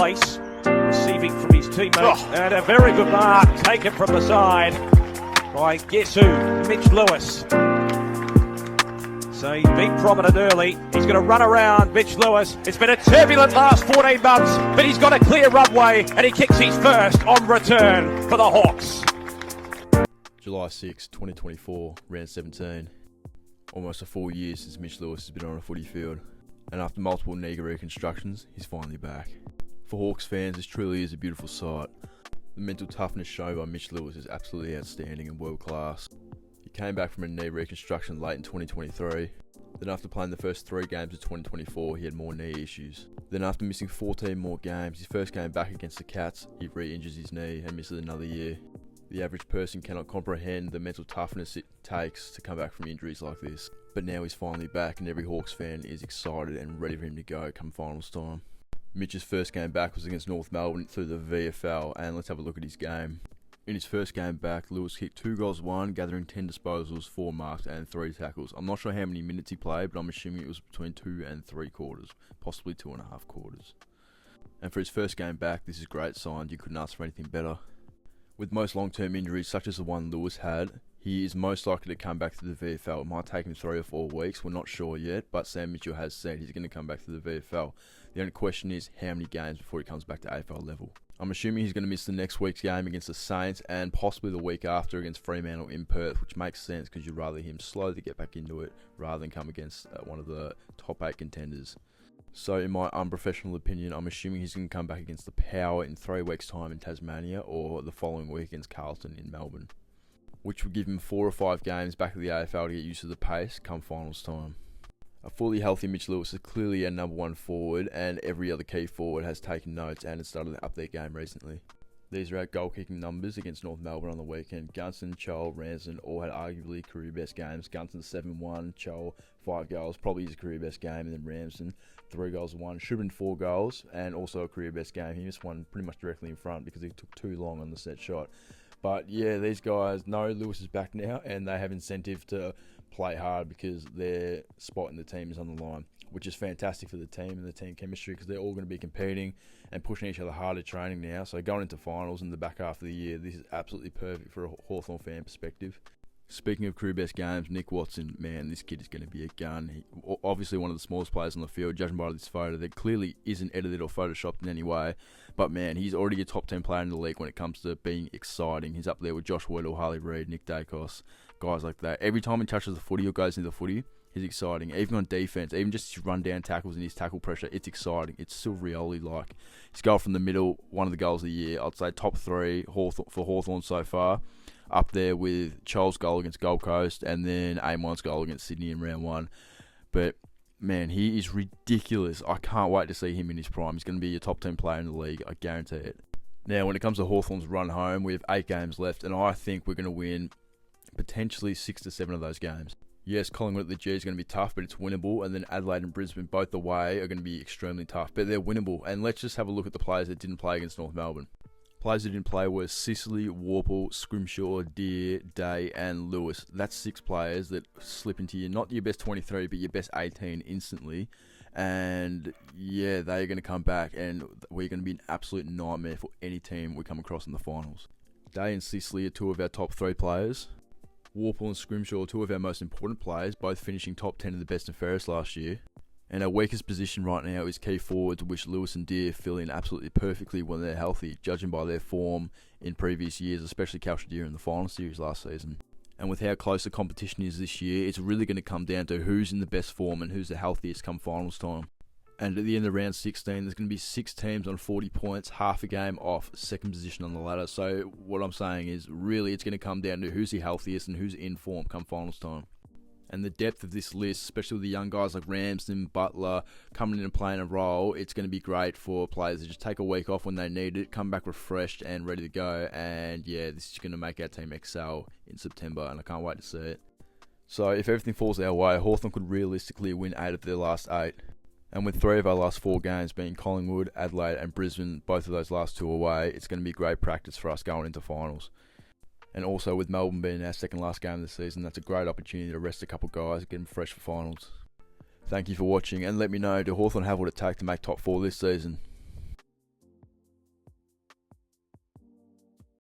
place, receiving from his teammates, and a very good mark taken from the side by guess who? Mitch Lewis. So he's been prominent early. He's going to run around Mitch Lewis. It's been a turbulent last 14 months, but he's got a clear runway and he kicks his first on return for the Hawks. July 6, 2024, round 17. Almost a full year since Mitch Lewis has been on a footy field, and after multiple knee reconstructions, he's finally back. For Hawks fans, this truly is a beautiful sight. The mental toughness shown by Mitch Lewis is absolutely outstanding and world class. He came back from a knee reconstruction late in 2023. Then after playing the first 3 games of 2024, he had more knee issues. Then after missing 14 more games, his first game back against the Cats, he re-injures his knee and misses another year. The average person cannot comprehend the mental toughness it takes to come back from injuries like this. But now he's finally back and every Hawks fan is excited and ready for him to go come finals time. Mitch's first game back was against North Melbourne through the VFL, and let's have a look at his game. In his first game back, Lewis kicked 2 goals, 1, gathering 10 disposals, 4 marks and 3 tackles. I'm not sure how many minutes he played, but I'm assuming it was between 2 and 3 quarters, possibly 2.5 quarters. And for his first game back, this is a great sign. You couldn't ask for anything better. With most long-term injuries, such as the one Lewis had, he is most likely to come back to the VFL. It might take him 3 or 4 weeks, we're not sure yet, but Sam Mitchell has said he's going to come back to the VFL. The only question is how many games before he comes back to AFL level. I'm assuming he's going to miss the next week's game against the Saints and possibly the week after against Fremantle in Perth, which makes sense because you'd rather him slowly get back into it rather than come against one of the top 8 contenders. So in my unprofessional opinion, I'm assuming he's going to come back against the Power in 3 weeks' time in Tasmania or the following week against Carlton in Melbourne, which would give him 4 or 5 games back at the AFL to get used to the pace come finals time. A fully healthy Mitch Lewis is clearly a number 1 forward, and every other key forward has taken notes and has started up their game recently. These are our goal-kicking numbers against North Melbourne on the weekend. Gunston, Chol, Ramsden all had arguably career-best games. Gunston 7-1, Chol 5 goals, probably his career-best game, and then Ramsden 3 goals, 1. Should have been 4 goals, and also a career-best game. He missed one pretty much directly in front because he took too long on the set shot. But yeah, these guys know Lewis is back now, and they have incentive to play hard because their spot in the team is on the line, which is fantastic for the team and the team chemistry because they're all going to be competing and pushing each other hard at training now. So going into finals in the back half of the year, this is absolutely perfect for a Hawthorne fan perspective. Speaking of career best games, Nick Watson, man, this kid is going to be a gun. He, obviously one of the smallest players on the field, judging by this photo, that clearly isn't edited or photoshopped in any way. But man, he's already a top 10 player in the league when it comes to being exciting. He's up there with Josh Weddle, Harley Reid, Nick Dacos, guys like that. Every time he touches the footy or goes into the footy, he's exciting. Even on defense, even just his run down tackles and his tackle pressure, it's exciting. It's Silverioli-like. His goal from the middle, one of the goals of the year. I'd say top 3 for Hawthorne so far. Up there with Chol's goal against Gold Coast and then Amon's goal against Sydney in round 1. But man, he is ridiculous. I can't wait to see him in his prime. He's going to be a top 10 player in the league, I guarantee it. Now, when it comes to Hawthorne's run home, we have 8 games left, and I think we're going to win potentially 6 to 7 of those games. Yes, Collingwood at the G is going to be tough, but it's winnable. And then Adelaide and Brisbane, both the way, are going to be extremely tough. But they're winnable. And let's just have a look at the players that didn't play against North Melbourne. Players that didn't play were Sicily, Warple, Scrimshaw, Deer, Day, and Lewis. That's 6 players that slip into not your best 23, but your best 18 instantly. And yeah, they're going to come back, and we're going to be an absolute nightmare for any team we come across in the finals. Day and Sicily are 2 of our top 3 players. Warple and Scrimshaw are 2 of our most important players, both finishing top 10 of the best and fairest last year. And our weakest position right now is key forwards, which Lewis and Deer fill in absolutely perfectly when they're healthy, judging by their form in previous years, especially Deer in the final series last season. And with how close the competition is this year, it's really going to come down to who's in the best form and who's the healthiest come finals time. And at the end of round 16, there's going to be 6 teams on 40 points, half a game off second position on the ladder. So what I'm saying is really it's going to come down to who's the healthiest and who's in form come finals time. And the depth of this list, especially with the young guys like Ramsden, Butler, coming in and playing a role, it's going to be great for players to just take a week off when they need it, come back refreshed and ready to go. And yeah, this is going to make our team excel in September, and I can't wait to see it. So if everything falls our way, Hawthorne could realistically win 8 of their last 8. And with 3 of our last 4 games being Collingwood, Adelaide and Brisbane, both of those last 2 away, it's going to be great practice for us going into finals. And also with Melbourne being our second last game of the season, that's a great opportunity to rest a couple guys and get them fresh for finals. Thank you for watching, and let me know, do Hawthorne have what it takes to make top 4 this season?